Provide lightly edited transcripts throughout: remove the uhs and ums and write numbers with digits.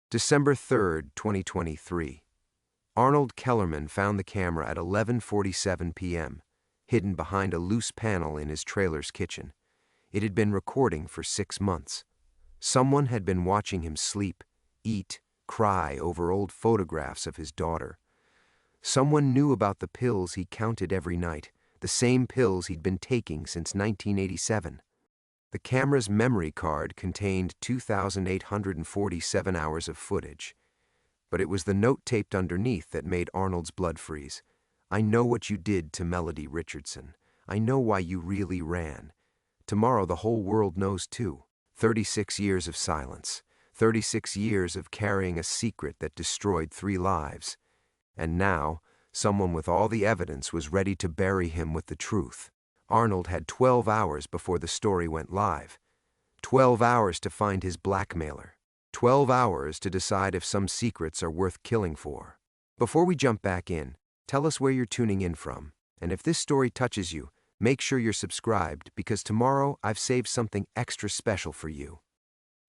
December 3rd, 2023. Arnold Kellerman found the camera at 11:47 p.m., hidden behind a loose panel in his trailer's kitchen. It had been recording for 6 months. Someone had been watching him sleep, eat, cry over old photographs of his daughter. Someone knew about the pills he counted every night, the same pills he'd been taking since 1987. The camera's memory card contained 2,847 hours of footage. But it was the note taped underneath that made Arnold's blood freeze. "I know what you did to Melody Richardson. I know why you really ran. Tomorrow the whole world knows too." 36 years of silence. 36 years of carrying a secret that destroyed 3 lives. And now, someone with all the evidence was ready to bury him with the truth. Arnold had 12 hours before the story went live. 12 hours to find his blackmailer. 12 hours to decide if some secrets are worth killing for. Before we jump back in, tell us where you're tuning in from. And if this story touches you, make sure you're subscribed, because tomorrow I've saved something extra special for you.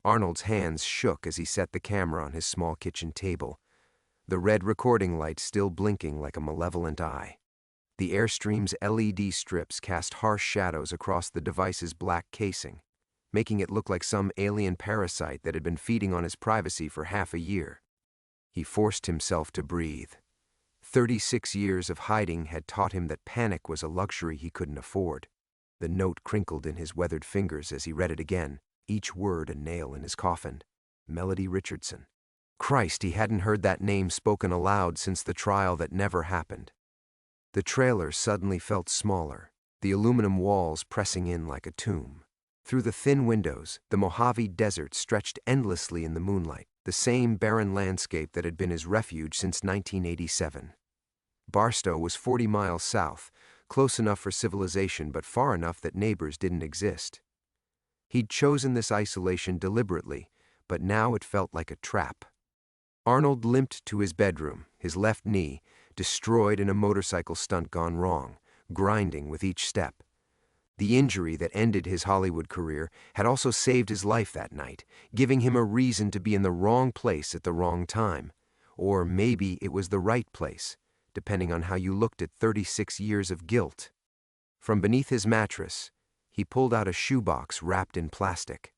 Arnold's hands shook as he set the camera on his small kitchen table, the red recording light still blinking like a malevolent eye. The Airstream's LED strips cast harsh shadows across the device's black casing, making it look like some alien parasite that had been feeding on his privacy for half a year. He forced himself to breathe. 36 years of hiding had taught him that panic was a luxury he couldn't afford. The note crinkled in his weathered fingers as he read it again, each word a nail in his coffin. Melody Richardson. Christ, he hadn't heard that name spoken aloud since the trial that never happened. The trailer suddenly felt smaller, the aluminum walls pressing in like a tomb. Through the thin windows, the Mojave Desert stretched endlessly in the moonlight, the same barren landscape that had been his refuge since 1987. Barstow was 40 miles south, close enough for civilization but far enough that neighbors didn't exist. He'd chosen this isolation deliberately, but now it felt like a trap. Arnold limped to his bedroom, his left knee, destroyed in a motorcycle stunt gone wrong, grinding with each step. The injury that ended his Hollywood career had also saved his life that night, giving him a reason to be in the wrong place at the wrong time. Or maybe it was the right place, depending on how you looked at 36 years of guilt. From beneath his mattress, he pulled out a shoebox wrapped in plastic.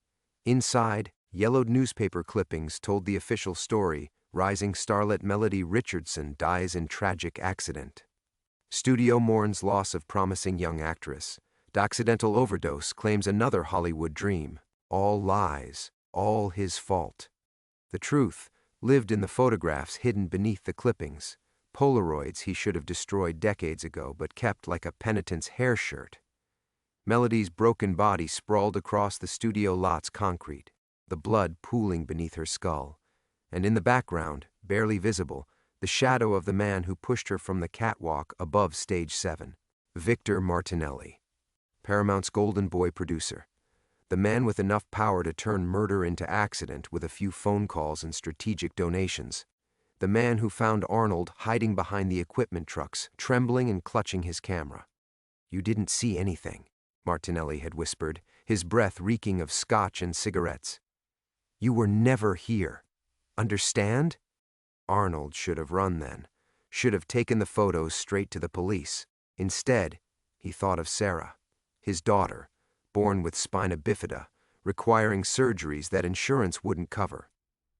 Inside, yellowed newspaper clippings told the official story: rising starlet Melody Richardson dies in tragic accident. Studio mourns loss of promising young actress. Accidental overdose claims another Hollywood dream. All lies, all his fault. The truth lived in the photographs hidden beneath the clippings. Polaroids he should have destroyed decades ago but kept like a penitent's hair shirt. Melody's broken body sprawled across the studio lot's concrete, the blood pooling beneath her skull. And in the background, barely visible, the shadow of the man who pushed her from the catwalk above Stage 7, Victor Martinelli, Paramount's Golden Boy producer, the man with enough power to turn murder into accident with a few phone calls and strategic donations, the man who found Arnold hiding behind the equipment trucks, trembling and clutching his camera. "You didn't see anything," Martinelli had whispered, his breath reeking of scotch and cigarettes. "You were never here. Understand?" Arnold should have run then, should have taken the photos straight to the police. Instead, he thought of Sarah, his daughter, born with spina bifida, requiring surgeries that insurance wouldn't cover.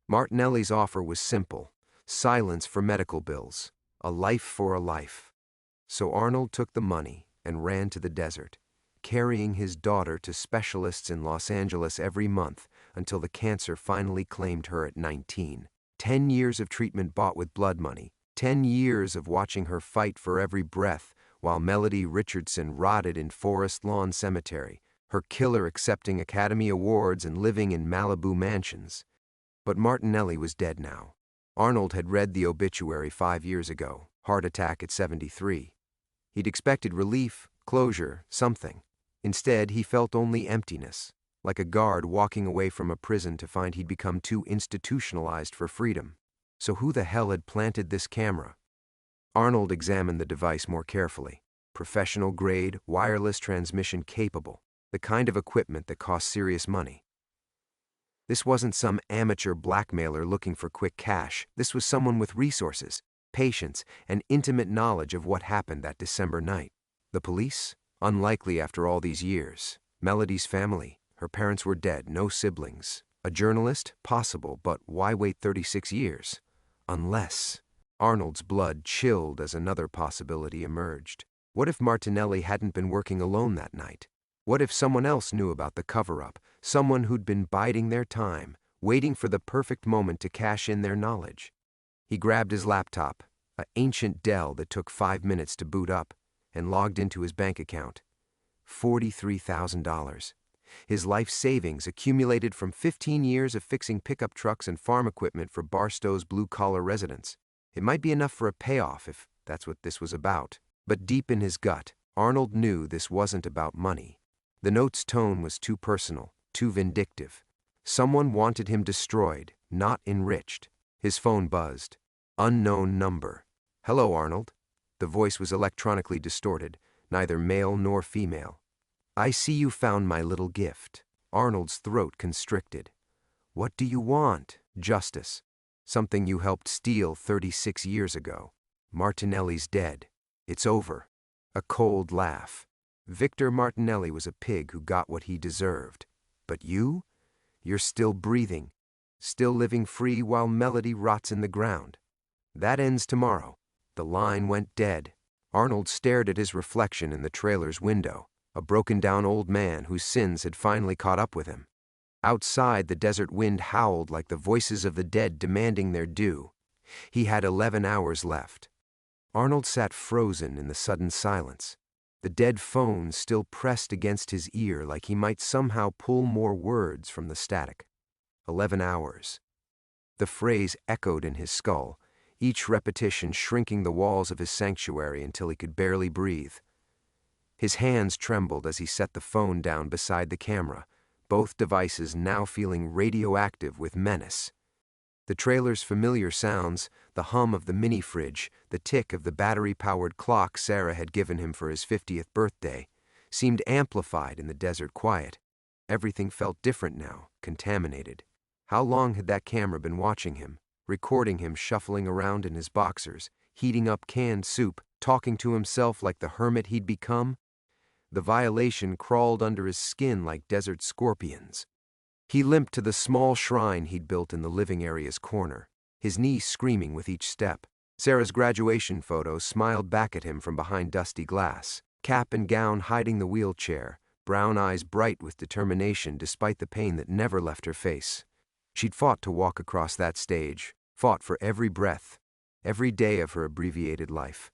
Martinelli's offer was simple: silence for medical bills, a life for a life. So Arnold took the money and ran to the desert, carrying his daughter to specialists in Los Angeles every month until the cancer finally claimed her at 19. 10 years of treatment bought with blood money, 10 years of watching her fight for every breath while Melody Richardson rotted in Forest Lawn Cemetery, her killer accepting Academy Awards and living in Malibu mansions. But Martinelli was dead now. Arnold had read the obituary 5 years ago, heart attack at 73. He'd expected relief, closure, something. Instead, he felt only emptiness, like a guard walking away from a prison to find he'd become too institutionalized for freedom. So who the hell had planted this camera? Arnold examined the device more carefully. Professional grade, wireless transmission capable, the kind of equipment that costs serious money. This wasn't some amateur blackmailer looking for quick cash. This was someone with resources, patience, and intimate knowledge of what happened that December night. The police? Unlikely after all these years. Melody's family? Her parents were dead, no siblings. A journalist? Possible, but why wait 36 years? Unless... Arnold's blood chilled as another possibility emerged. What if Martinelli hadn't been working alone that night? What if someone else knew about the cover-up, someone who'd been biding their time, waiting for the perfect moment to cash in their knowledge? He grabbed his laptop, an ancient Dell that took 5 minutes to boot up, and logged into his bank account. $43,000. His life savings accumulated from 15 years of fixing pickup trucks and farm equipment for Barstow's blue-collar residents. It might be enough for a payoff if that's what this was about. But deep in his gut, Arnold knew this wasn't about money. The note's tone was too personal, too vindictive. Someone wanted him destroyed, not enriched. His phone buzzed. Unknown number. "Hello, Arnold." The voice was electronically distorted, neither male nor female. "I see you found my little gift." Arnold's throat constricted. "What do you want?" "Justice. Something you helped steal 36 years ago. Martinelli's dead. It's over." A cold laugh. Victor Martinelli was a pig who got what he deserved. But you? You're still breathing, still living free while Melody rots in the ground. That ends tomorrow. The line went dead. Arnold stared at his reflection in the trailer's window, a broken-down old man whose sins had finally caught up with him. Outside, the desert wind howled like the voices of the dead demanding their due. He had 11 hours left. Arnold sat frozen in the sudden silence. The dead phone still pressed against his ear like he might somehow pull more words from the static. 11 hours. The phrase echoed in his skull, each repetition shrinking the walls of his sanctuary until he could barely breathe. His hands trembled as he set the phone down beside the camera, both devices now feeling radioactive with menace. The trailer's familiar sounds, the hum of the mini-fridge, the tick of the battery-powered clock Sarah had given him for his 50th birthday, seemed amplified in the desert quiet. Everything felt different now, contaminated. How long had that camera been watching him, recording him shuffling around in his boxers, heating up canned soup, talking to himself like the hermit he'd become? The violation crawled under his skin like desert scorpions. He limped to the small shrine he'd built in the living area's corner, his knees screaming with each step. Sarah's graduation photo smiled back at him from behind dusty glass, cap and gown hiding the wheelchair, brown eyes bright with determination despite the pain that never left her face. She'd fought to walk across that stage, fought for every breath, every day of her abbreviated life.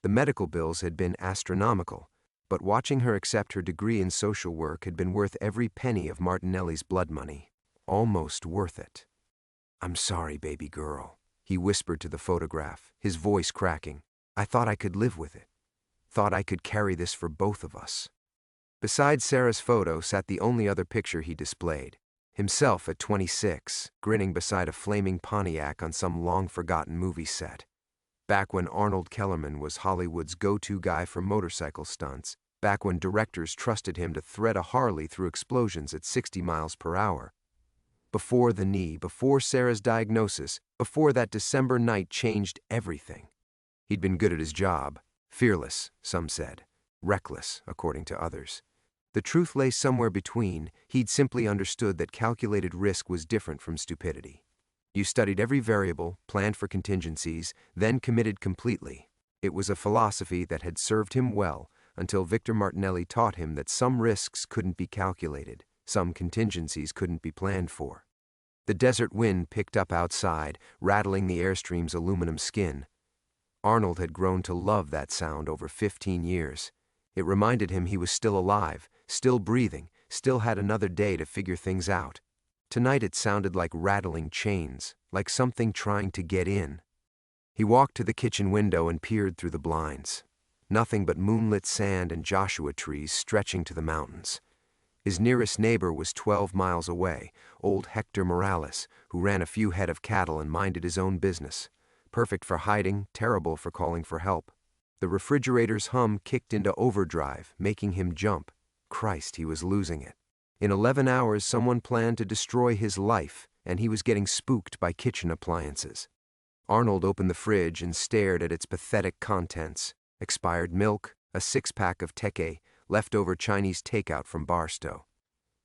The medical bills had been astronomical, but watching her accept her degree in social work had been worth every penny of Martinelli's blood money. Almost worth it. "I'm sorry, baby girl," he whispered to the photograph, his voice cracking. "I thought I could live with it. Thought I could carry this for both of us." Beside Sarah's photo sat the only other picture he displayed. Himself at 26, grinning beside a flaming Pontiac on some long-forgotten movie set. Back when Arnold Kellerman was Hollywood's go-to guy for motorcycle stunts, back when directors trusted him to thread a Harley through explosions at 60 miles per hour. Before the knee, before Sarah's diagnosis, before that December night changed everything. He'd been good at his job, fearless, some said, reckless, according to others. The truth lay somewhere between. He'd simply understood that calculated risk was different from stupidity. You studied every variable, planned for contingencies, then committed completely. It was a philosophy that had served him well until Victor Martinelli taught him that some risks couldn't be calculated, some contingencies couldn't be planned for. The desert wind picked up outside, rattling the Airstream's aluminum skin. Arnold had grown to love that sound over 15 years. It reminded him he was still alive, still breathing, still had another day to figure things out. Tonight it sounded like rattling chains, like something trying to get in. He walked to the kitchen window and peered through the blinds. Nothing but moonlit sand and Joshua trees stretching to the mountains. His nearest neighbor was 12 miles away, old Hector Morales, who ran a few head of cattle and minded his own business. Perfect for hiding, terrible for calling for help. The refrigerator's hum kicked into overdrive, making him jump. Christ, he was losing it. In 11 hours, someone planned to destroy his life, and he was getting spooked by kitchen appliances. Arnold opened the fridge and stared at its pathetic contents: expired milk, a six-pack of teke, leftover Chinese takeout from Barstow.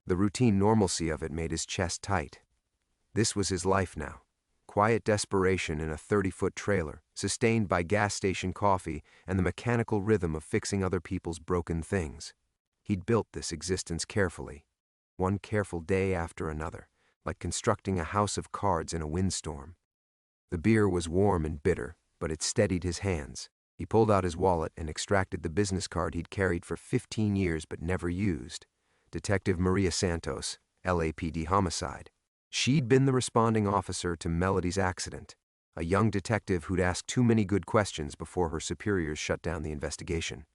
The routine normalcy of it made his chest tight. This was his life now. Quiet desperation in a 30-foot trailer, sustained by gas station coffee and the mechanical rhythm of fixing other people's broken things. He'd built this existence carefully, one careful day after another, like constructing a house of cards in a windstorm. The beer was warm and bitter, but it steadied his hands. He pulled out his wallet and extracted the business card he'd carried for 15 years but never used. Detective Maria Santos, LAPD homicide. She'd been the responding officer to Melody's accident, a young detective who'd asked too many good questions before her superiors shut down the investigation.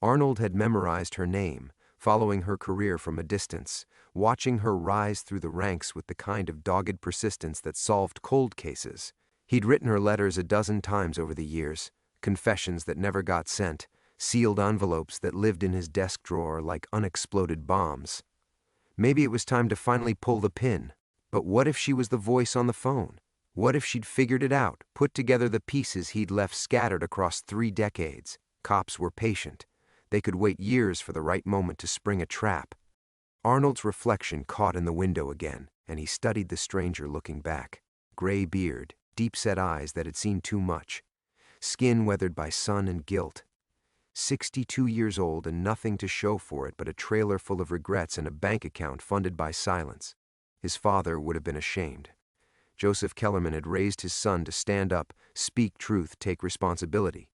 Arnold had memorized her name, following her career from a distance, watching her rise through the ranks with the kind of dogged persistence that solved cold cases. He'd written her letters a dozen times over the years, confessions that never got sent, sealed envelopes that lived in his desk drawer like unexploded bombs. Maybe it was time to finally pull the pin. But what if she was the voice on the phone? What if she'd figured it out, put together the pieces he'd left scattered across 3 decades? Cops were patient. They could wait years for the right moment to spring a trap. Arnold's reflection caught in the window again, and he studied the stranger looking back. Gray beard, deep-set eyes that had seen too much. Skin weathered by sun and guilt. 62 years old and nothing to show for it but a trailer full of regrets and a bank account funded by silence. His father would have been ashamed. Joseph Kellerman had raised his son to stand up, speak truth, take responsibility.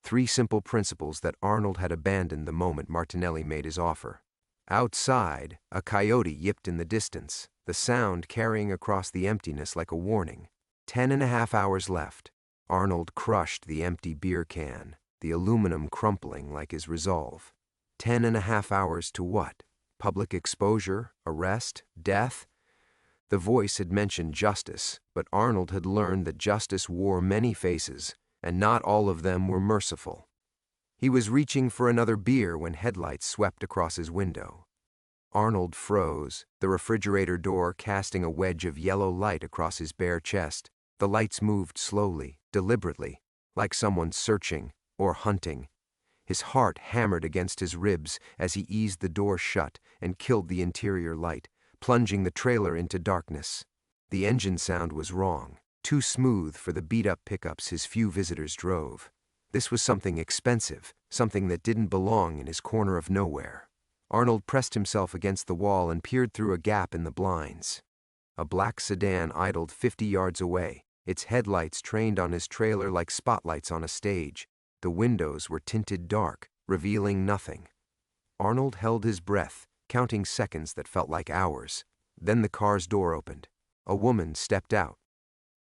3 simple principles that Arnold had abandoned the moment Martinelli made his offer. Outside, a coyote yipped in the distance, the sound carrying across the emptiness like a warning. 10.5 hours left. Arnold crushed the empty beer can, the aluminum crumpling like his resolve. 10.5 hours to what? Public exposure? Arrest? Death? The voice had mentioned justice, but Arnold had learned that justice wore many faces, and not all of them were merciful. He was reaching for another beer when headlights swept across his window. Arnold froze, the refrigerator door casting a wedge of yellow light across his bare chest. The lights moved slowly, deliberately, like someone searching or hunting. His heart hammered against his ribs as he eased the door shut and killed the interior light, plunging the trailer into darkness. The engine sound was wrong, too smooth for the beat-up pickups his few visitors drove. This was something expensive, something that didn't belong in his corner of nowhere. Arnold pressed himself against the wall and peered through a gap in the blinds. A black sedan idled 50 yards away, its headlights trained on his trailer like spotlights on a stage. The windows were tinted dark, revealing nothing. Arnold held his breath, counting seconds that felt like hours. Then the car's door opened. A woman stepped out.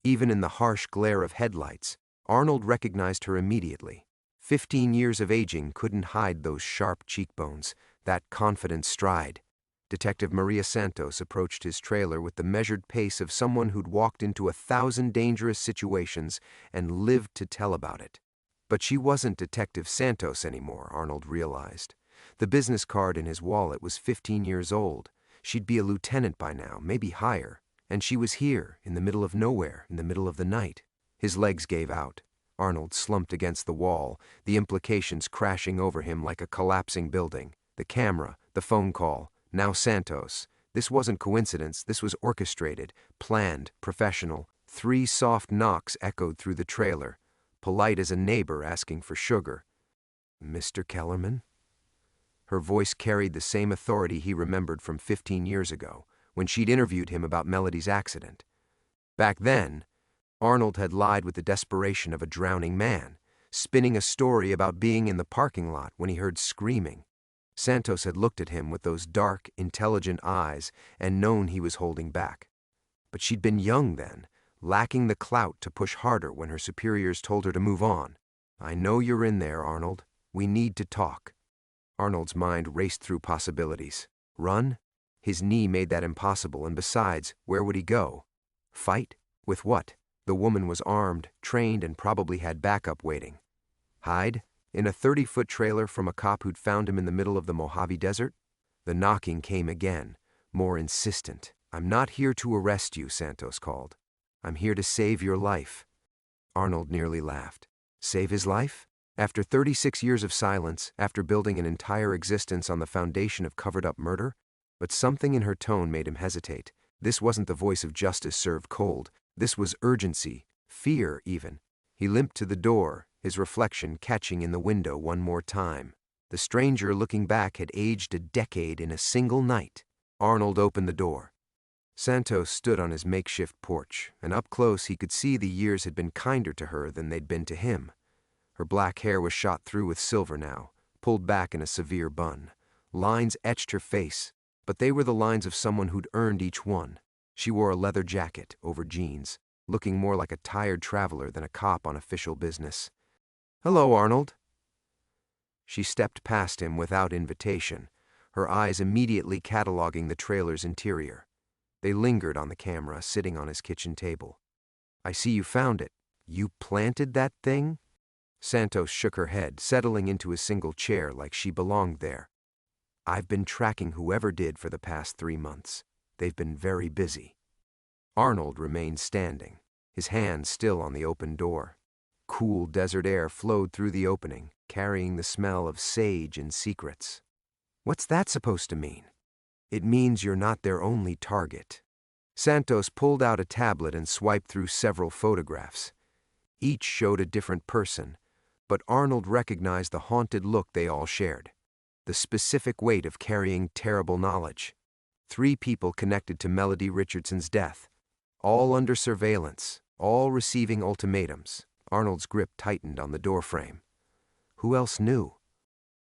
Even in the harsh glare of headlights, Arnold recognized her immediately. 15 years of aging couldn't hide those sharp cheekbones, that confident stride. Detective Maria Santos approached his trailer with the measured pace of someone who'd walked into 1,000 dangerous situations and lived to tell about it. But she wasn't Detective Santos anymore, Arnold realized. The business card in his wallet was 15 years old. She'd be a lieutenant by now, maybe higher. And she was here, in the middle of nowhere, in the middle of the night. His legs gave out. Arnold slumped against the wall, the implications crashing over him like a collapsing building. The camera, the phone call, now Santos. This wasn't coincidence, this was orchestrated, planned, professional. 3 soft knocks echoed through the trailer, polite as a neighbor asking for sugar. "Mr. Kellerman?" Her voice carried the same authority he remembered from 15 years ago, when she'd interviewed him about Melody's accident. Back then, Arnold had lied with the desperation of a drowning man, spinning a story about being in the parking lot when he heard screaming. Santos had looked at him with those dark, intelligent eyes and known he was holding back. But she'd been young then, lacking the clout to push harder when her superiors told her to move on. "I know you're in there, Arnold. We need to talk." Arnold's mind raced through possibilities. Run? His knee made that impossible, and besides, where would he go? Fight? With what? The woman was armed, trained, and probably had backup waiting. Hide? In a 30-foot trailer from a cop who'd found him in the middle of the Mojave Desert? The knocking came again, more insistent. "I'm not here to arrest you," Santos called. "I'm here to save your life." Arnold nearly laughed. Save his life? After 36 years of silence, after building an entire existence on the foundation of covered-up murder? But something in her tone made him hesitate. This wasn't the voice of justice served cold. This was urgency, fear even. He limped to the door, his reflection catching in the window one more time. The stranger looking back had aged a decade in a single night. Arnold opened the door. Santos stood on his makeshift porch, and up close he could see the years had been kinder to her than they'd been to him. Her black hair was shot through with silver now, pulled back in a severe bun. Lines etched her face, but they were the lines of someone who'd earned each one. She wore a leather jacket over jeans, looking more like a tired traveler than a cop on official business. "Hello, Arnold." She stepped past him without invitation, her eyes immediately cataloging the trailer's interior. They lingered on the camera sitting on his kitchen table. "I see you found it. You planted that thing?" Santos shook her head, settling into a single chair like she belonged there. "I've been tracking whoever did for the past 3 months. They've been very busy." Arnold remained standing, his hand still on the open door. Cool desert air flowed through the opening, carrying the smell of sage and secrets. "What's that supposed to mean?" "It means you're not their only target." Santos pulled out a tablet and swiped through several photographs. Each showed a different person, but Arnold recognized the haunted look they all shared, the specific weight of carrying terrible knowledge. 3 people connected to Melody Richardson's death, all under surveillance, all receiving ultimatums. Arnold's grip tightened on the doorframe. Who else knew?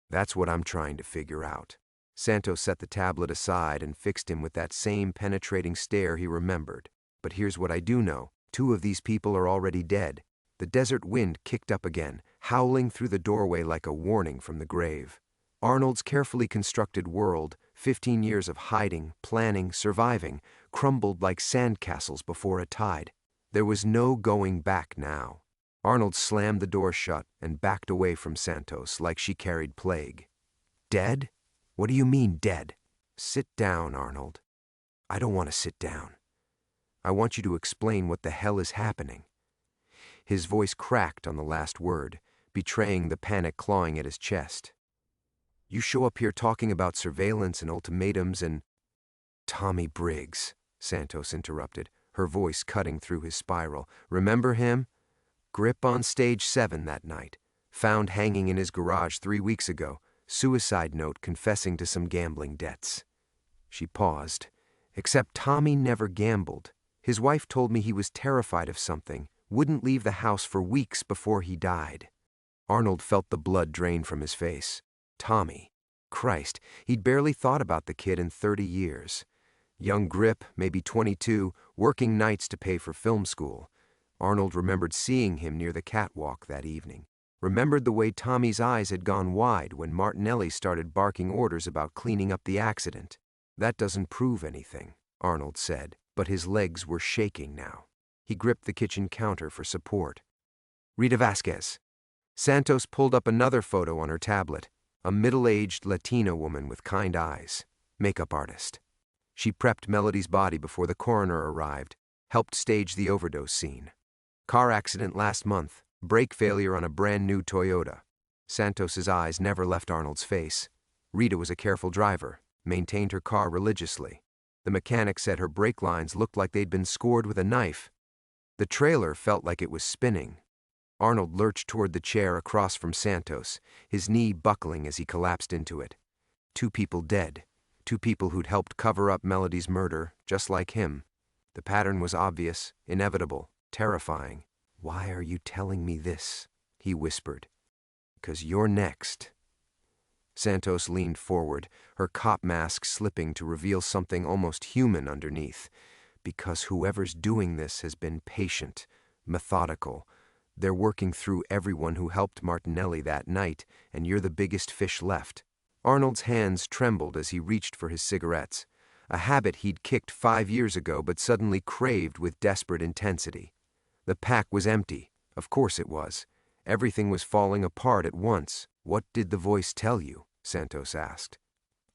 "That's what I'm trying to figure out." Santos set the tablet aside and fixed him with that same penetrating stare he remembered. "But here's what I do know. 2 of these people are already dead." The desert wind kicked up again, howling through the doorway like a warning from the grave. Arnold's carefully constructed world, 15 years of hiding, planning, surviving, crumbled like sandcastles before a tide. There was no going back now. Arnold slammed the door shut and backed away from Santos like she carried plague. "Dead? What do you mean, dead?" "Sit down, Arnold." "I don't want to sit down. I want you to explain what the hell is happening." His voice cracked on the last word, betraying the panic clawing at his chest. "You show up here talking about surveillance and ultimatums and—" "Tommy Briggs," Santos interrupted, her voice cutting through his spiral. "Remember him? Grip on stage 7 that night. Found hanging in his garage 3 weeks ago. Suicide note confessing to some gambling debts." She paused. "Except Tommy never gambled. His wife told me he was terrified of something, wouldn't leave the house for weeks before he died." Arnold felt the blood drain from his face. Tommy. Christ, he'd barely thought about the kid in 30 years. Young Grip, maybe 22, working nights to pay for film school. Arnold remembered seeing him near the catwalk that evening. Remembered the way Tommy's eyes had gone wide when Martinelli started barking orders about cleaning up the accident. "That doesn't prove anything," Arnold said, but his legs were shaking now. He gripped the kitchen counter for support. "Rita Vasquez." Santos pulled up another photo on her tablet, a middle-aged Latina woman with kind eyes, makeup artist. She prepped Melody's body before the coroner arrived, helped stage the overdose scene. "Car accident last month, brake failure on a brand-new Toyota." Santos's eyes never left Arnold's face. Rita was a careful driver, maintained her car religiously. The mechanic said her brake lines looked like they'd been scored with a knife. The trailer felt like it was spinning. Arnold lurched toward the chair across from Santos, his knee buckling as he collapsed into it. 2 people dead. 2 people who'd helped cover up Melody's murder, just like him. The pattern was obvious, inevitable, terrifying. "Why are you telling me this?" he whispered. "'Cause you're next." Santos leaned forward, her cop mask slipping to reveal something almost human underneath. "Because whoever's doing this has been patient, methodical. They're working through everyone who helped Martinelli that night, and you're the biggest fish left." Arnold's hands trembled as he reached for his cigarettes, a habit he'd kicked 5 years ago but suddenly craved with desperate intensity. The pack was empty. Of course it was. Everything was falling apart at once. "What did the voice tell you?" Santos asked.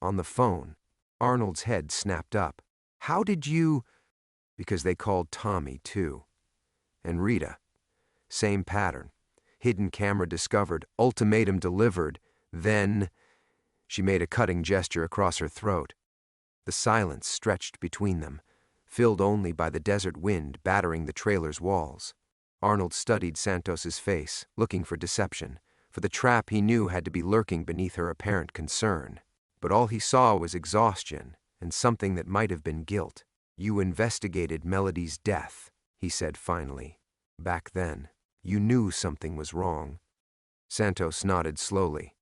"On the phone." Arnold's head snapped up. How did you? Because they called Tommy, too. And Rita. Same pattern. Hidden camera discovered, ultimatum delivered, then… She made a cutting gesture across her throat. The silence stretched between them, filled only by the desert wind battering the trailer's walls. Arnold studied Santos's face, looking for deception, for the trap he knew had to be lurking beneath her apparent concern. But all he saw was exhaustion and something that might have been guilt. You investigated Melody's death, he said finally. Back then, you knew something was wrong. Santos nodded slowly.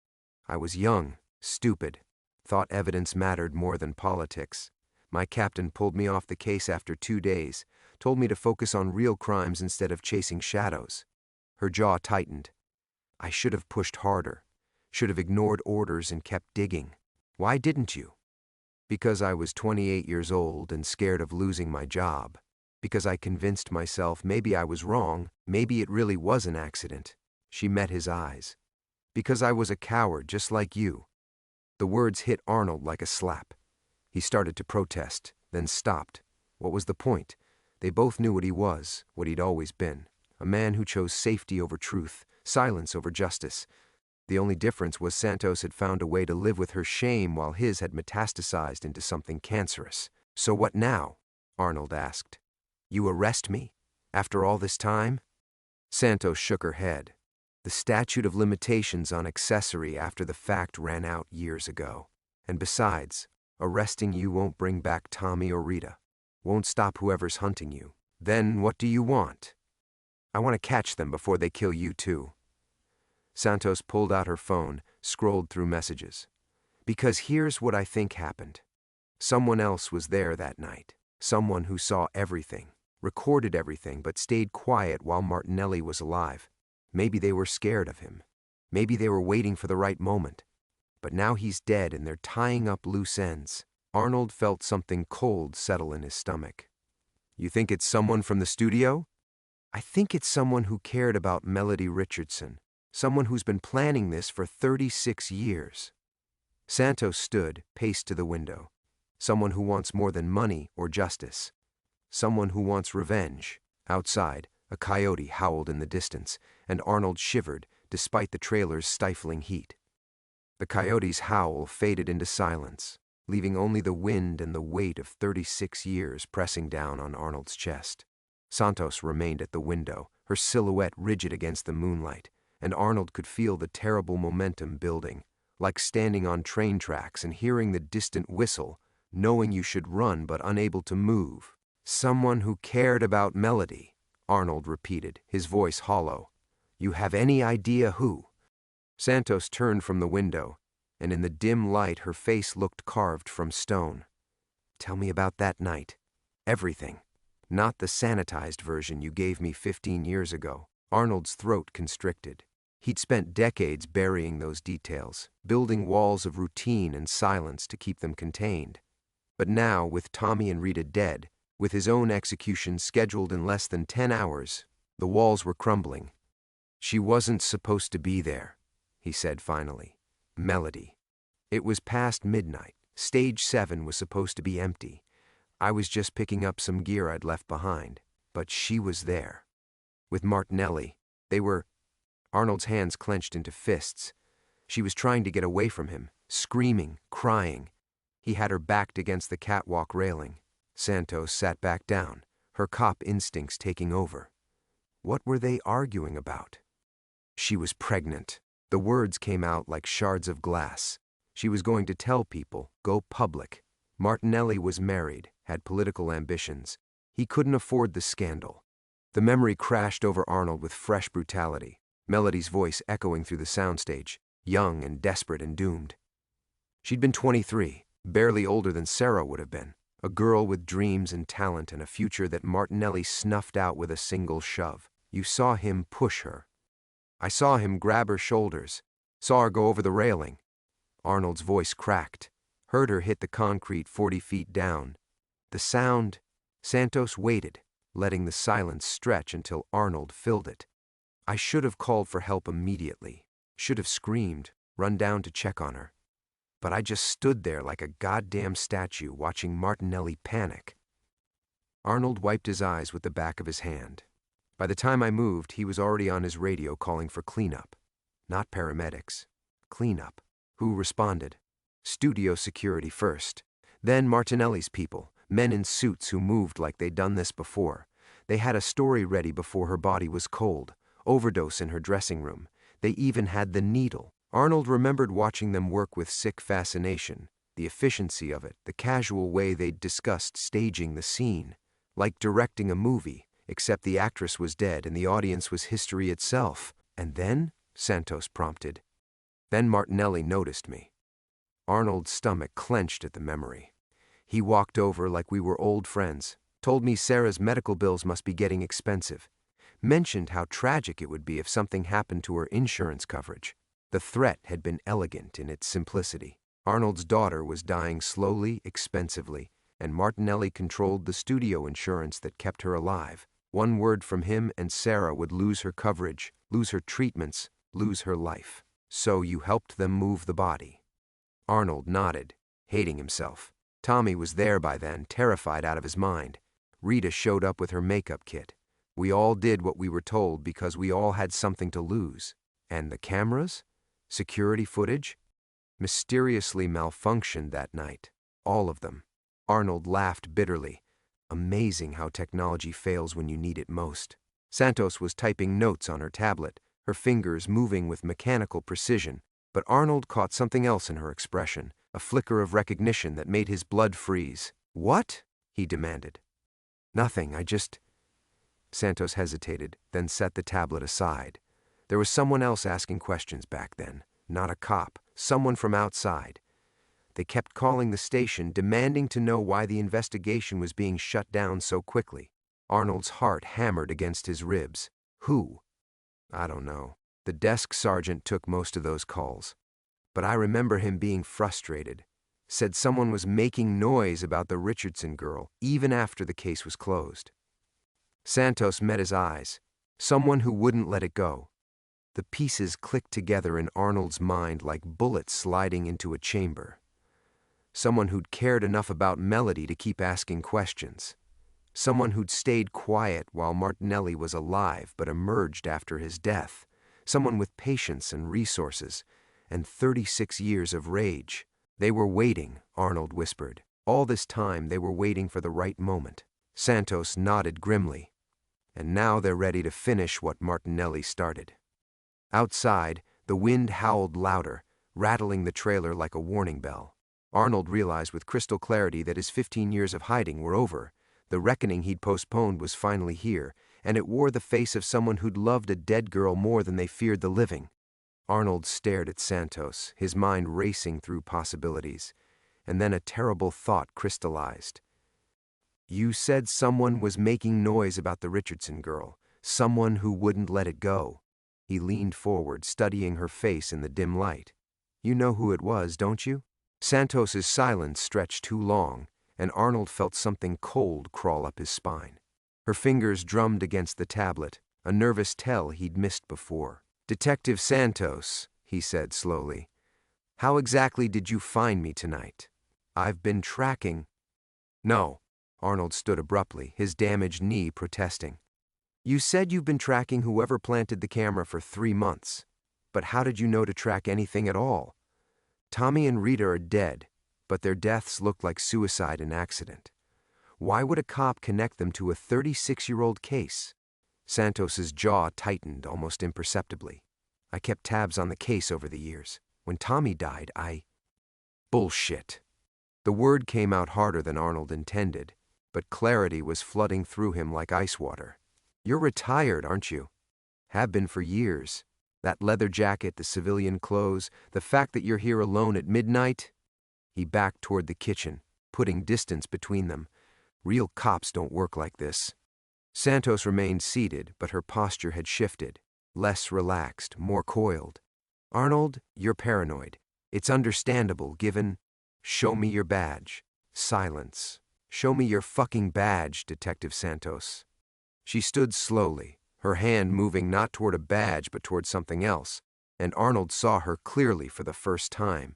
I was young, stupid, thought evidence mattered more than politics. My captain pulled me off the case after 2 days, told me to focus on real crimes instead of chasing shadows. Her jaw tightened. I should have pushed harder, should have ignored orders and kept digging. Why didn't you? Because I was 28 years old and scared of losing my job. Because I convinced myself maybe I was wrong, maybe it really was an accident. She met his eyes. Because I was a coward just like you. The words hit Arnold like a slap. He started to protest, then stopped. What was the point? They both knew what he was, what he'd always been. A man who chose safety over truth, silence over justice. The only difference was Santos had found a way to live with her shame while his had metastasized into something cancerous. So what now? Arnold asked. You arrest me? After all this time? Santos shook her head. The statute of limitations on accessory after the fact ran out years ago. And besides, arresting you won't bring back Tommy or Rita. Won't stop whoever's hunting you. Then what do you want? I want to catch them before they kill you too. Santos pulled out her phone, scrolled through messages. Because here's what I think happened. Someone else was there that night. Someone who saw everything, recorded everything, but stayed quiet while Martinelli was alive. Maybe they were scared of him. Maybe they were waiting for the right moment. But now he's dead and they're tying up loose ends. Arnold felt something cold settle in his stomach. You think it's someone from the studio? I think it's someone who cared about Melody Richardson. Someone who's been planning this for 36 years. Santos stood, paced to the window. Someone who wants more than money or justice. Someone who wants revenge. Outside, a coyote howled in the distance, and Arnold shivered despite the trailer's stifling heat. The coyote's howl faded into silence, leaving only the wind and the weight of 36 years pressing down on Arnold's chest. Santos remained at the window, her silhouette rigid against the moonlight, and Arnold could feel the terrible momentum building, like standing on train tracks and hearing the distant whistle, knowing you should run but unable to move. Someone who cared about Melody, Arnold repeated, his voice hollow. You have any idea who? Santos turned from the window, and in the dim light her face looked carved from stone. Tell me about that night. Everything. Not the sanitized version you gave me 15 years ago. Arnold's throat constricted. He'd spent decades burying those details, building walls of routine and silence to keep them contained. But now, with Tommy and Rita dead, with his own execution scheduled in less than 10 hours, the walls were crumbling. She wasn't supposed to be there, he said finally. Melody. It was past midnight. Stage 7 was supposed to be empty. I was just picking up some gear I'd left behind, but she was there. With Martinelli, they were… Arnold's hands clenched into fists. She was trying to get away from him, screaming, crying. He had her backed against the catwalk railing. Santos sat back down, her cop instincts taking over. What were they arguing about? She was pregnant. The words came out like shards of glass. She was going to tell people, go public. Martinelli was married, had political ambitions. He couldn't afford the scandal. The memory crashed over Arnold with fresh brutality, Melody's voice echoing through the soundstage, young and desperate and doomed. She'd been 23, barely older than Sarah would have been, a girl with dreams and talent and a future that Martinelli snuffed out with a single shove. You saw him push her. I saw him grab her shoulders, saw her go over the railing. Arnold's voice cracked, heard her hit the concrete 40 feet down. The sound… Santos waited, letting the silence stretch until Arnold filled it. I should have called for help immediately, should have screamed, run down to check on her. but I just stood there like a goddamn statue watching Martinelli panic. Arnold wiped his eyes with the back of his hand. By the time I moved, he was already on his radio calling for cleanup. Not paramedics. Cleanup. Who responded? Studio security first. Then Martinelli's people, men in suits who moved like they'd done this before. They had a story ready before her body was cold. Overdose in her dressing room. They even had the needle. Arnold remembered watching them work with sick fascination. The efficiency of it, the casual way they'd discussed staging the scene. Like directing a movie, except the actress was dead and the audience was history itself. And then, Santos prompted. Then Martinelli noticed me. Arnold's stomach clenched at the memory. He walked over like we were old friends, told me Sarah's medical bills must be getting expensive, mentioned how tragic it would be if something happened to her insurance coverage. The threat had been elegant in its simplicity. Arnold's daughter was dying slowly, expensively, and Martinelli controlled the studio insurance that kept her alive. One word from him and Sarah would lose her coverage, lose her treatments, lose her life. So you helped them move the body. Arnold nodded, hating himself. Tommy was there by then, terrified out of his mind. Rita showed up with her makeup kit. We all did what we were told because we all had something to lose. And the cameras? Security footage? Mysteriously malfunctioned that night. All of them. Arnold laughed bitterly. Amazing how technology fails when you need it most. Santos was typing notes on her tablet, her fingers moving with mechanical precision, but Arnold caught something else in her expression, a flicker of recognition that made his blood freeze. "What?" he demanded. "Nothing, I just—" Santos hesitated, then set the tablet aside. There was someone else asking questions back then, not a cop, someone from outside. They kept calling the station, demanding to know why the investigation was being shut down so quickly. Arnold's heart hammered against his ribs. Who? I don't know. The desk sergeant took most of those calls. But I remember him being frustrated. Said someone was making noise about the Richardson girl, even after the case was closed. Santos met his eyes. Someone who wouldn't let it go. The pieces clicked together in Arnold's mind like bullets sliding into a chamber. Someone who'd cared enough about Melody to keep asking questions. Someone who'd stayed quiet while Martinelli was alive but emerged after his death. Someone with patience and resources, and 36 years of rage. They were waiting, Arnold whispered. All this time they were waiting for the right moment. Santos nodded grimly. And now they're ready to finish what Martinelli started. Outside, the wind howled louder, rattling the trailer like a warning bell. Arnold realized with crystal clarity that his 15 years of hiding were over. The reckoning he'd postponed was finally here, and it wore the face of someone who'd loved a dead girl more than they feared the living. Arnold stared at Santos, his mind racing through possibilities, and then a terrible thought crystallized. You said someone was making noise about the Richardson girl, someone who wouldn't let it go. He leaned forward, studying her face in the dim light. You know who it was, don't you? Santos's silence stretched too long, and Arnold felt something cold crawl up his spine. Her fingers drummed against the tablet, a nervous tell he'd missed before. Detective Santos, he said slowly, how exactly did you find me tonight? I've been tracking. No, Arnold stood abruptly, his damaged knee protesting. You said you've been tracking whoever planted the camera for 3 months. But how did you know to track anything at all? Tommy and Rita are dead, but their deaths look like suicide and accident. Why would a cop connect them to a 36-year-old case? Santos's jaw tightened almost imperceptibly. I kept tabs on the case over the years. When Tommy died, Bullshit. The word came out harder than Arnold intended, but clarity was flooding through him like ice water. You're retired, aren't you? Have been for years. That leather jacket, the civilian clothes, the fact that you're here alone at midnight? He backed toward the kitchen, putting distance between them. Real cops don't work like this. Santos remained seated, but her posture had shifted. Less relaxed, more coiled. Arnold, you're paranoid. It's understandable, given... Show me your badge. Silence. Show me your fucking badge, Detective Santos. She stood slowly, her hand moving not toward a badge but toward something else, and Arnold saw her clearly for the first time.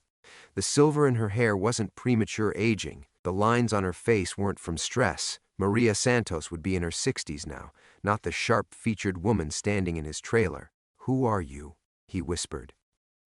The silver in her hair wasn't premature aging. The lines on her face weren't from stress. Maria Santos would be in her 60s now, not the sharp-featured woman standing in his trailer. "Who are you?" he whispered.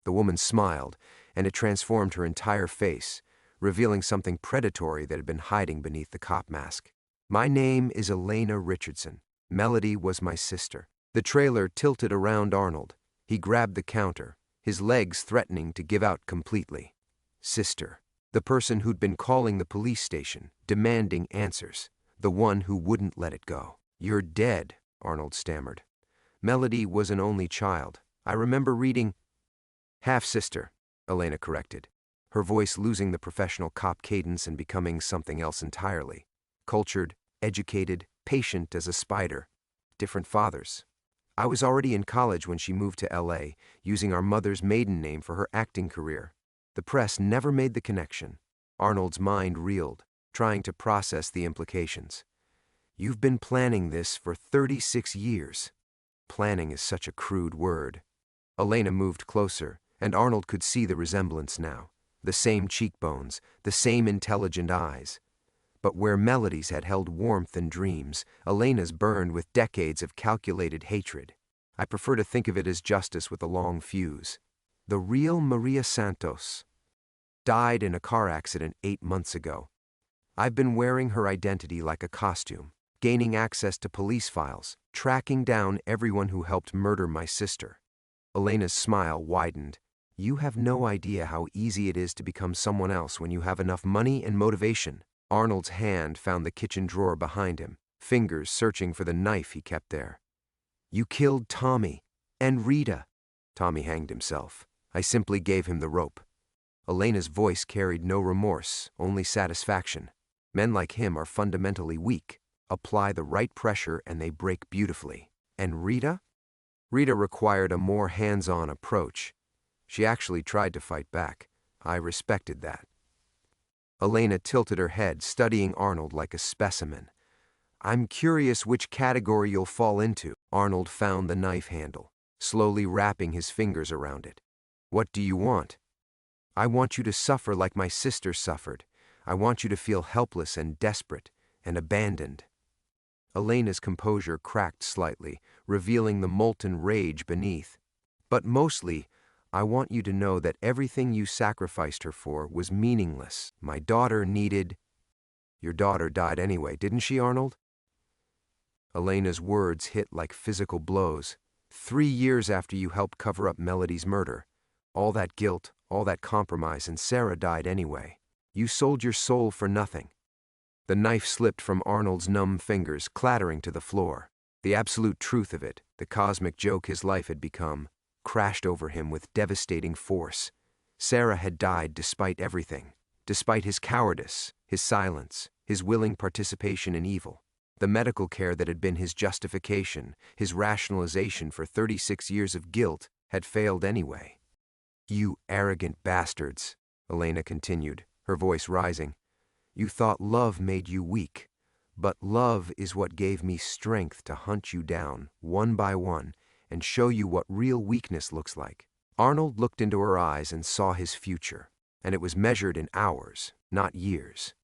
The woman smiled, and it transformed her entire face, revealing something predatory that had been hiding beneath the cop mask. "My name is Elena Richardson. Melody was my sister." The trailer tilted around Arnold. He grabbed the counter, his legs threatening to give out completely. Sister. The person who'd been calling the police station, demanding answers. The one who wouldn't let it go. "You're dead," Arnold stammered. "Melody was an only child. I remember reading—" "Half-sister," Elena corrected, her voice losing the professional cop cadence and becoming something else entirely. Cultured, educated, patient as a spider. Different fathers. I was already in college when she moved to LA, using our mother's maiden name for her acting career. The press never made the connection. Arnold's mind reeled, trying to process the implications. "You've been planning this for 36 years. Planning is such a crude word. Elena moved closer, and Arnold could see the resemblance now. The same cheekbones, the same intelligent eyes. But where Melody's had held warmth and dreams, Elena's burned with decades of calculated hatred. I prefer to think of it as justice with a long fuse. The real Maria Santos died in a car accident 8 months ago. I've been wearing her identity like a costume, gaining access to police files, tracking down everyone who helped murder my sister." Elena's smile widened. "You have no idea how easy it is to become someone else when you have enough money and motivation." Arnold's hand found the kitchen drawer behind him, fingers searching for the knife he kept there. "You killed Tommy and Rita." "Tommy hanged himself. I simply gave him the rope." Elena's voice carried no remorse, only satisfaction. Men like him are fundamentally weak. Apply the right pressure and they break beautifully. "And Rita?" "Rita required a more hands-on approach. She actually tried to fight back. I respected that." Elena tilted her head, studying Arnold like a specimen. "I'm curious which category you'll fall into." Arnold found the knife handle, slowly wrapping his fingers around it. "What do you want?" "I want you to suffer like my sister suffered. I want you to feel helpless and desperate and abandoned." Elena's composure cracked slightly, revealing the molten rage beneath. "But mostly, I want you to know that everything you sacrificed her for was meaningless. My daughter needed—" "Your daughter died anyway, didn't she, Arnold?" Elena's words hit like physical blows. 3 years after you helped cover up Melody's murder. All that guilt, all that compromise, and Sarah died anyway. You sold your soul for nothing." The knife slipped from Arnold's numb fingers, clattering to the floor. The absolute truth of it, the cosmic joke his life had become, crashed over him with devastating force. Sarah had died despite everything, despite his cowardice, his silence, his willing participation in evil. The medical care that had been his justification, his rationalization for 36 years of guilt, had failed anyway. "You arrogant bastards," Elena continued, her voice rising. "You thought love made you weak, but love is what gave me strength to hunt you down, one by one, and show you what real weakness looks like." Arnold looked into her eyes and saw his future, and it was measured in hours, not years.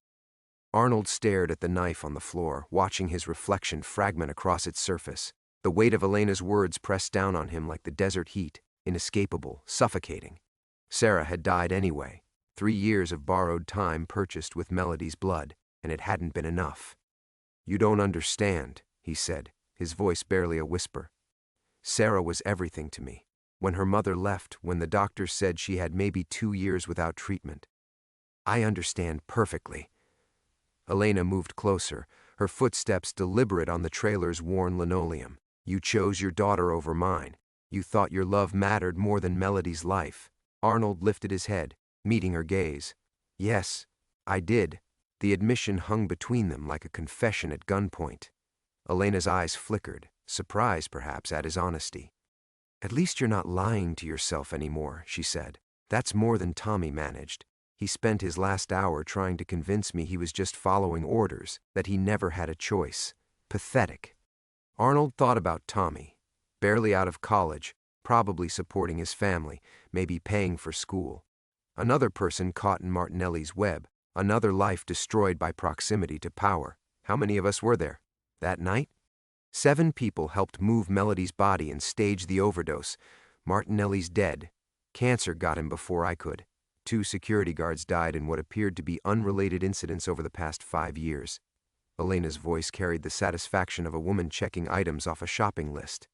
Arnold stared at the knife on the floor, watching his reflection fragment across its surface. The weight of Elena's words pressed down on him like the desert heat, inescapable, suffocating. Sarah had died anyway. 3 years of borrowed time purchased with Melody's blood, and it hadn't been enough. "You don't understand," he said, his voice barely a whisper. "Sarah was everything to me. When her mother left, when the doctor said she had maybe 2 years without treatment. I understand perfectly." Elena moved closer, her footsteps deliberate on the trailer's worn linoleum. "You chose your daughter over mine. You thought your love mattered more than Melody's life." Arnold lifted his head, meeting her gaze. "Yes, I did." The admission hung between them like a confession at gunpoint. Elena's eyes flickered, surprised perhaps at his honesty. "At least you're not lying to yourself anymore," she said. "That's more than Tommy managed. He spent his last hour trying to convince me he was just following orders, that he never had a choice. Pathetic." Arnold thought about Tommy, barely out of college, probably supporting his family, maybe paying for school. Another person caught in Martinelli's web, another life destroyed by proximity to power. How many of us were there? That night? 7 people helped move Melody's body and stage the overdose. Martinelli's dead. Cancer got him before I could. 2 security guards died in what appeared to be unrelated incidents over the past 5 years. Elena's voice carried the satisfaction of a woman checking items off a shopping list.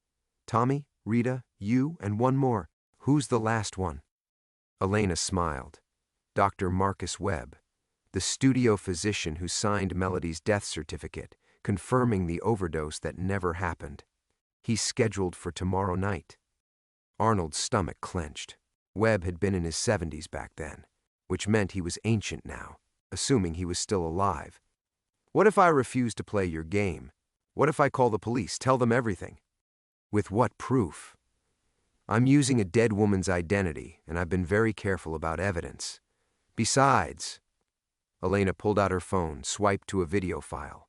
Tommy, Rita, you, and one more. Who's the last one? Elena smiled. Dr. Marcus Webb, the studio physician who signed Melody's death certificate, confirming the overdose that never happened. He's scheduled for tomorrow night. Arnold's stomach clenched. Webb had been in his 70s back then, which meant he was ancient now, assuming he was still alive. What if I refuse to play your game? What if I call the police, tell them everything? With what proof? I'm using a dead woman's identity, and I've been very careful about evidence. Besides, Elena pulled out her phone, swiped to a video file.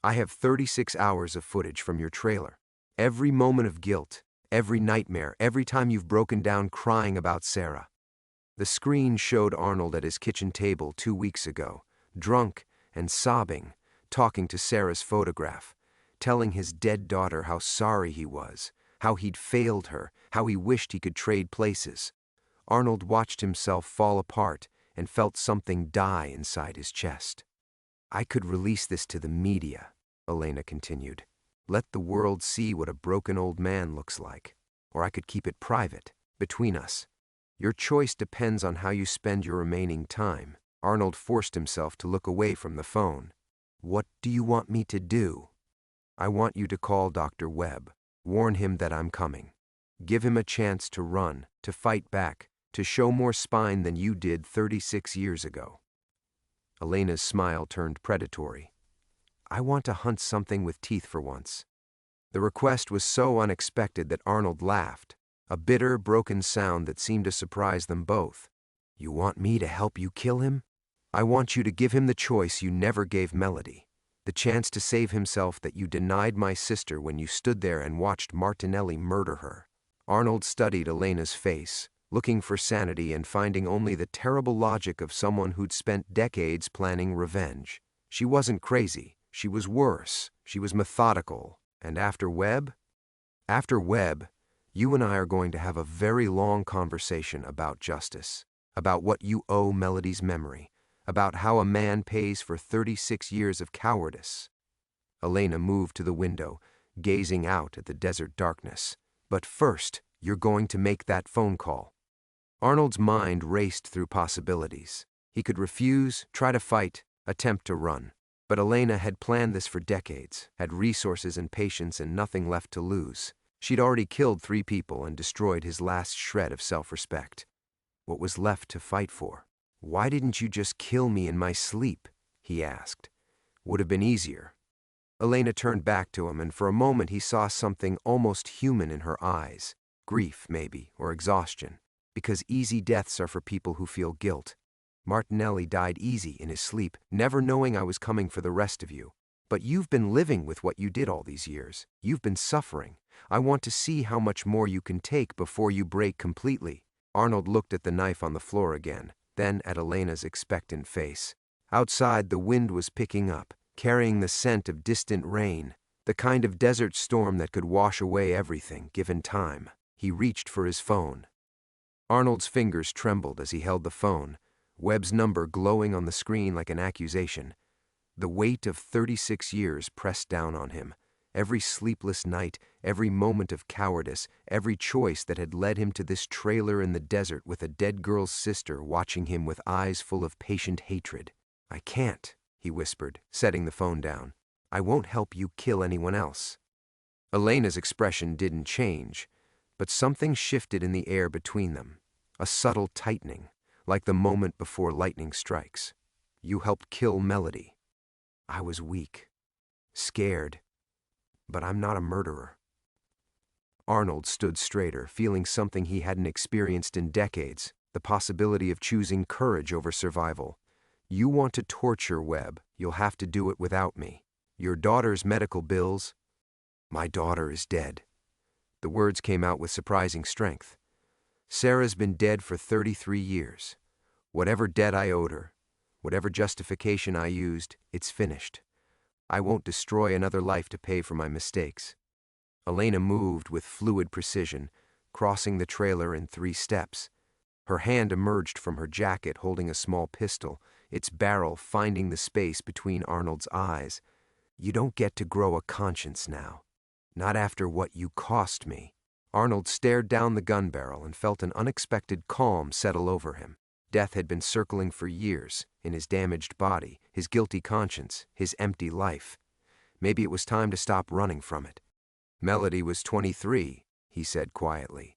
I have 36 hours of footage from your trailer. Every moment of guilt, every nightmare, every time you've broken down crying about Sarah. The screen showed Arnold at his kitchen table 2 weeks ago, drunk and sobbing, talking to Sarah's photograph, telling his dead daughter how sorry he was, how he'd failed her, how he wished he could trade places. Arnold watched himself fall apart and felt something die inside his chest. I could release this to the media, Elena continued. Let the world see what a broken old man looks like. Or I could keep it private, between us. Your choice depends on how you spend your remaining time. Arnold forced himself to look away from the phone. What do you want me to do? I want you to call Dr. Webb. Warn him that I'm coming. Give him a chance to run, to fight back, to show more spine than you did 36 years ago. Elena's smile turned predatory. I want to hunt something with teeth for once. The request was so unexpected that Arnold laughed, a bitter, broken sound that seemed to surprise them both. You want me to help you kill him? I want you to give him the choice you never gave Melody, the chance to save himself that you denied my sister when you stood there and watched Martinelli murder her. Arnold studied Elena's face, looking for sanity and finding only the terrible logic of someone who'd spent decades planning revenge. She wasn't crazy. She was worse. She was methodical. And after Webb? After Webb, you and I are going to have a very long conversation about justice, about what you owe Melody's memory, about how a man pays for 36 years of cowardice. Elena moved to the window, gazing out at the desert darkness. But first, you're going to make that phone call. Arnold's mind raced through possibilities. He could refuse, try to fight, attempt to run. But Elena had planned this for decades, had resources and patience and nothing left to lose. She'd already killed 3 people and destroyed his last shred of self-respect. What was left to fight for? Why didn't you just kill me in my sleep? He asked. Would have been easier. Elena turned back to him, and for a moment he saw something almost human in her eyes. Grief, maybe, or exhaustion. Because easy deaths are for people who feel guilt. Martinelli died easy in his sleep, never knowing I was coming for the rest of you. But you've been living with what you did all these years. You've been suffering. I want to see how much more you can take before you break completely. Arnold looked at the knife on the floor again, then at Elena's expectant face. Outside, the wind was picking up, carrying the scent of distant rain, the kind of desert storm that could wash away everything, given time. He reached for his phone. Arnold's fingers trembled as he held the phone, Webb's number glowing on the screen like an accusation. The weight of 36 years pressed down on him. Every sleepless night, every moment of cowardice, every choice that had led him to this trailer in the desert with a dead girl's sister watching him with eyes full of patient hatred. I can't, he whispered, setting the phone down. I won't help you kill anyone else. Elena's expression didn't change, but something shifted in the air between them, a subtle tightening, like the moment before lightning strikes. You helped kill Melody. I was weak, scared, but I'm not a murderer. Arnold stood straighter, feeling something he hadn't experienced in decades, the possibility of choosing courage over survival. You want to torture Webb, you'll have to do it without me. Your daughter's medical bills? My daughter is dead. The words came out with surprising strength. Sarah's been dead for 33 years. Whatever debt I owed her, whatever justification I used, it's finished. I won't destroy another life to pay for my mistakes. Elena moved with fluid precision, crossing the trailer in 3 steps. Her hand emerged from her jacket holding a small pistol, its barrel finding the space between Arnold's eyes. You don't get to grow a conscience now. Not after what you cost me. Arnold stared down the gun barrel and felt an unexpected calm settle over him. Death had been circling for years, in his damaged body, his guilty conscience, his empty life. Maybe it was time to stop running from it. Melody was 23, he said quietly.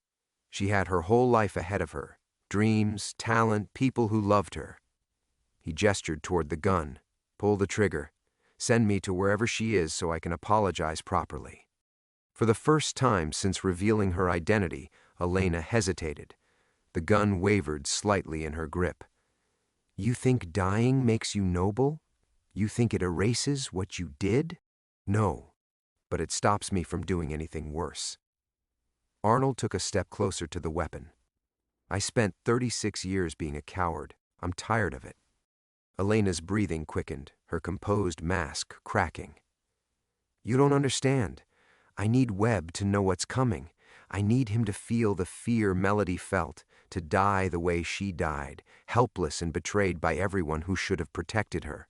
She had her whole life ahead of her. Dreams, talent, people who loved her. He gestured toward the gun. Pull the trigger. Send me to wherever she is so I can apologize properly. For the first time since revealing her identity, Elena hesitated. The gun wavered slightly in her grip. You think dying makes you noble? You think it erases what you did? No, but it stops me from doing anything worse. Arnold took a step closer to the weapon. I spent 36 years being a coward. I'm tired of it. Elena's breathing quickened, her composed mask cracking. You don't understand. I need Webb to know what's coming. I need him to feel the fear Melody felt, to die the way she died, helpless and betrayed by everyone who should have protected her.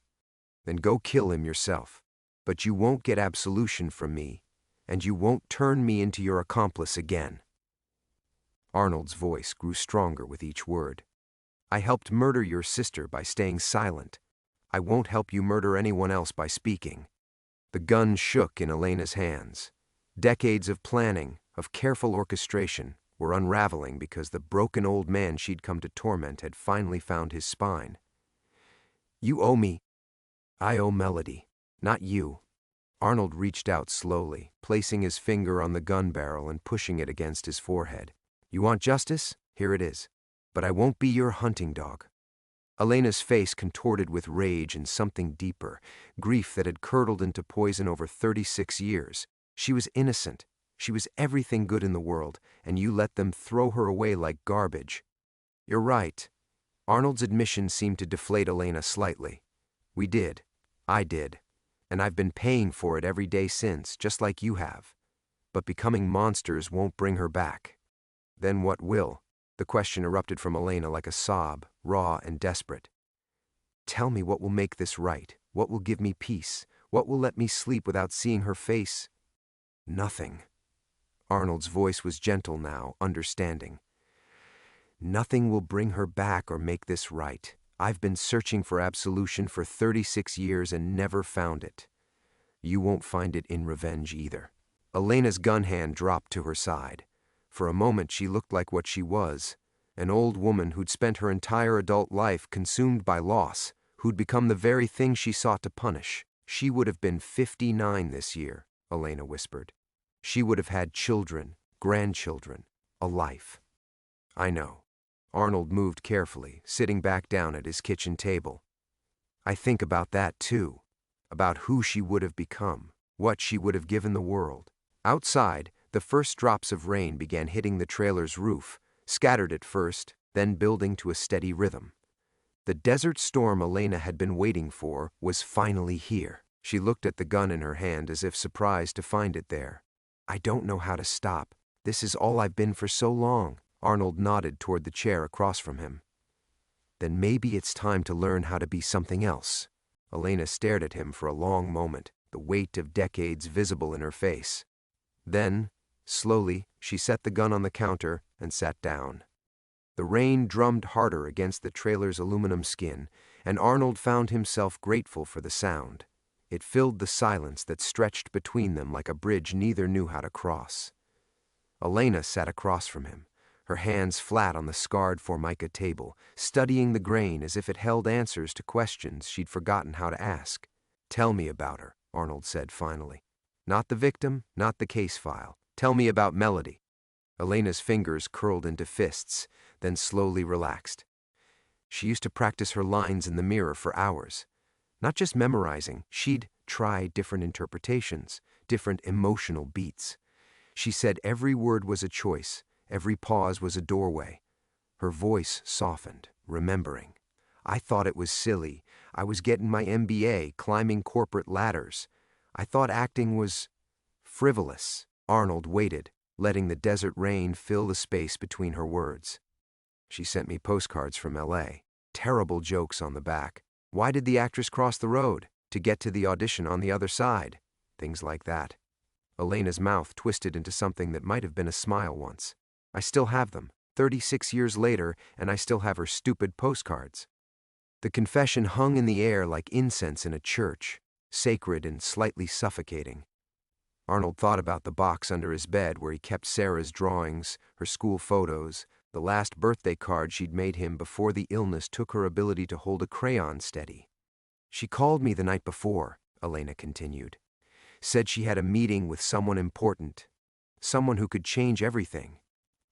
Then go kill him yourself. But you won't get absolution from me, and you won't turn me into your accomplice again. Arnold's voice grew stronger with each word. I helped murder your sister by staying silent. I won't help you murder anyone else by speaking. The gun shook in Elena's hands. Decades of planning, of careful orchestration, were unraveling because the broken old man she'd come to torment had finally found his spine. You owe me. I owe Melody, not you. Arnold reached out slowly, placing his finger on the gun barrel and pushing it against his forehead. You want justice? Here it is. But I won't be your hunting dog. Elena's face contorted with rage and something deeper, grief that had curdled into poison over 36 years. She was innocent. She was everything good in the world, and you let them throw her away like garbage. You're right. Arnold's admission seemed to deflate Elena slightly. We did. I did. And I've been paying for it every day since, just like you have. But becoming monsters won't bring her back. Then what will? The question erupted from Elena like a sob, raw and desperate. Tell me what will make this right, what will give me peace, what will let me sleep without seeing her face. Nothing. Arnold's voice was gentle now, understanding. Nothing will bring her back or make this right. I've been searching for absolution for 36 years and never found it. You won't find it in revenge either. Elena's gun hand dropped to her side. For a moment she looked like what she was, an old woman who'd spent her entire adult life consumed by loss, who'd become the very thing she sought to punish. She would have been 59 this year, Elena whispered. She would have had children, grandchildren, a life. I know. Arnold moved carefully, sitting back down at his kitchen table. I think about that too, about who she would have become, what she would have given the world. Outside, the first drops of rain began hitting the trailer's roof, scattered at first, then building to a steady rhythm. The desert storm Elena had been waiting for was finally here. She looked at the gun in her hand as if surprised to find it there. I don't know how to stop. This is all I've been for so long. Arnold nodded toward the chair across from him. Then maybe it's time to learn how to be something else. Elena stared at him for a long moment, the weight of decades visible in her face. Then, slowly, she set the gun on the counter and sat down. The rain drummed harder against the trailer's aluminum skin, and Arnold found himself grateful for the sound. It filled the silence that stretched between them like a bridge neither knew how to cross. Elena sat across from him, her hands flat on the scarred formica table, studying the grain as if it held answers to questions she'd forgotten how to ask. Tell me about her, Arnold said finally. Not the victim, not the case file. Tell me about Melody. Elena's fingers curled into fists, then slowly relaxed. She used to practice her lines in the mirror for hours. Not just memorizing, she'd try different interpretations, different emotional beats. She said every word was a choice, every pause was a doorway. Her voice softened, remembering. I thought it was silly. I was getting my MBA, climbing corporate ladders. I thought acting was frivolous. Arnold waited, letting the desert rain fill the space between her words. She sent me postcards from LA. Terrible jokes on the back. Why did the actress cross the road? To get to the audition on the other side. Things like that. Elena's mouth twisted into something that might have been a smile once. I still have them, 36 years later, and I still have her stupid postcards. The confession hung in the air like incense in a church, sacred and slightly suffocating. Arnold thought about the box under his bed where he kept Sarah's drawings, her school photos, the last birthday card she'd made him before the illness took her ability to hold a crayon steady. She called me the night before, Elena continued. Said she had a meeting with someone important, someone who could change everything.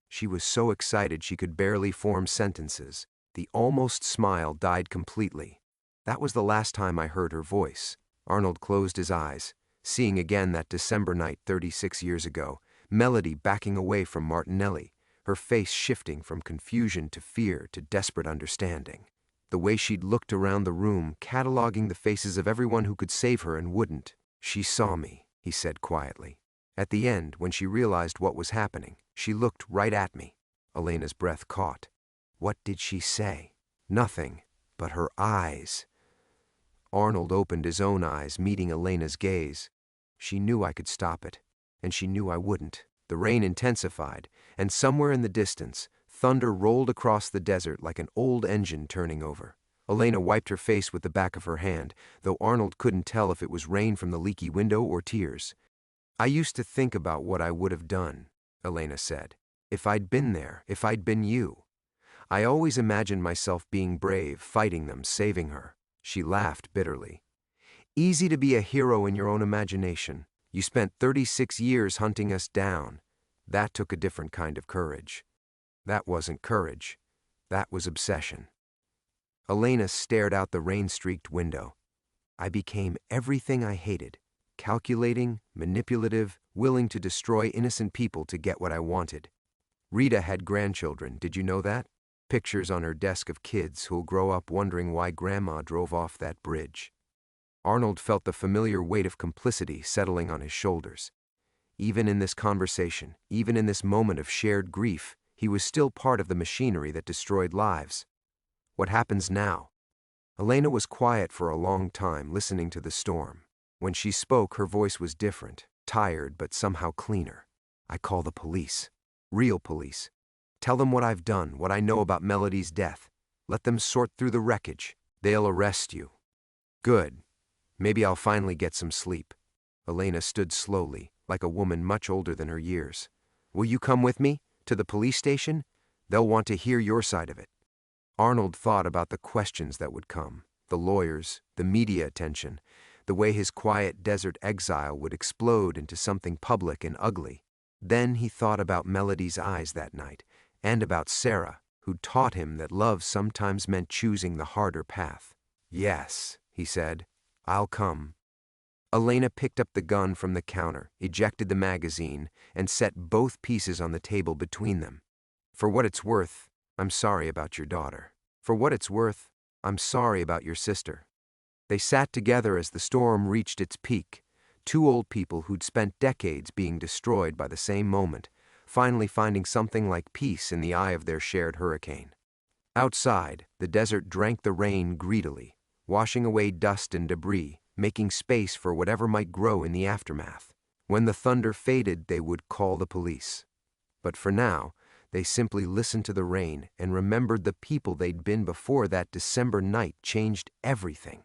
She was so excited she could barely form sentences. The almost smile died completely. That was the last time I heard her voice. Arnold closed his eyes, seeing again that December night 36 years ago, Melody backing away from Martinelli, her face shifting from confusion to fear to desperate understanding. The way she'd looked around the room, cataloging the faces of everyone who could save her and wouldn't. She saw me, he said quietly. At the end, when she realized what was happening, she looked right at me. Elena's breath caught. What did she say? Nothing, but her eyes. Arnold opened his own eyes, meeting Elena's gaze. She knew I could stop it, and she knew I wouldn't. The rain intensified, and somewhere in the distance, thunder rolled across the desert like an old engine turning over. Elena wiped her face with the back of her hand, though Arnold couldn't tell if it was rain from the leaky window or tears. I used to think about what I would have done, Elena said. If I'd been there, if I'd been you. I always imagined myself being brave, fighting them, saving her. She laughed bitterly. Easy to be a hero in your own imagination. You spent 36 years hunting us down. That took a different kind of courage. That wasn't courage. That was obsession. Elena stared out the rain-streaked window. I became everything I hated. Calculating, manipulative, willing to destroy innocent people to get what I wanted. Rita had grandchildren, did you know that? Pictures on her desk of kids who'll grow up wondering why Grandma drove off that bridge. Arnold felt the familiar weight of complicity settling on his shoulders. Even in this conversation, even in this moment of shared grief, he was still part of the machinery that destroyed lives. What happens now? Elena was quiet for a long time, listening to the storm. When she spoke, her voice was different, tired but somehow cleaner. I call the police. Real police. Tell them what I've done, what I know about Melody's death. Let them sort through the wreckage. They'll arrest you. Good. Maybe I'll finally get some sleep. Elena stood slowly, like a woman much older than her years. Will you come with me? To the police station? They'll want to hear your side of it. Arnold thought about the questions that would come, the lawyers, the media attention, the way his quiet desert exile would explode into something public and ugly. Then he thought about Melody's eyes that night, and about Sarah, who'd taught him that love sometimes meant choosing the harder path. Yes, he said, I'll come. Elena picked up the gun from the counter, ejected the magazine, and set both pieces on the table between them. For what it's worth, I'm sorry about your daughter. For what it's worth, I'm sorry about your sister. They sat together as the storm reached its peak, two old people who'd spent decades being destroyed by the same moment, finally finding something like peace in the eye of their shared hurricane. Outside, the desert drank the rain greedily, washing away dust and debris, making space for whatever might grow in the aftermath. When the thunder faded, they would call the police. But for now, they simply listened to the rain and remembered the people they'd been before that December night changed everything.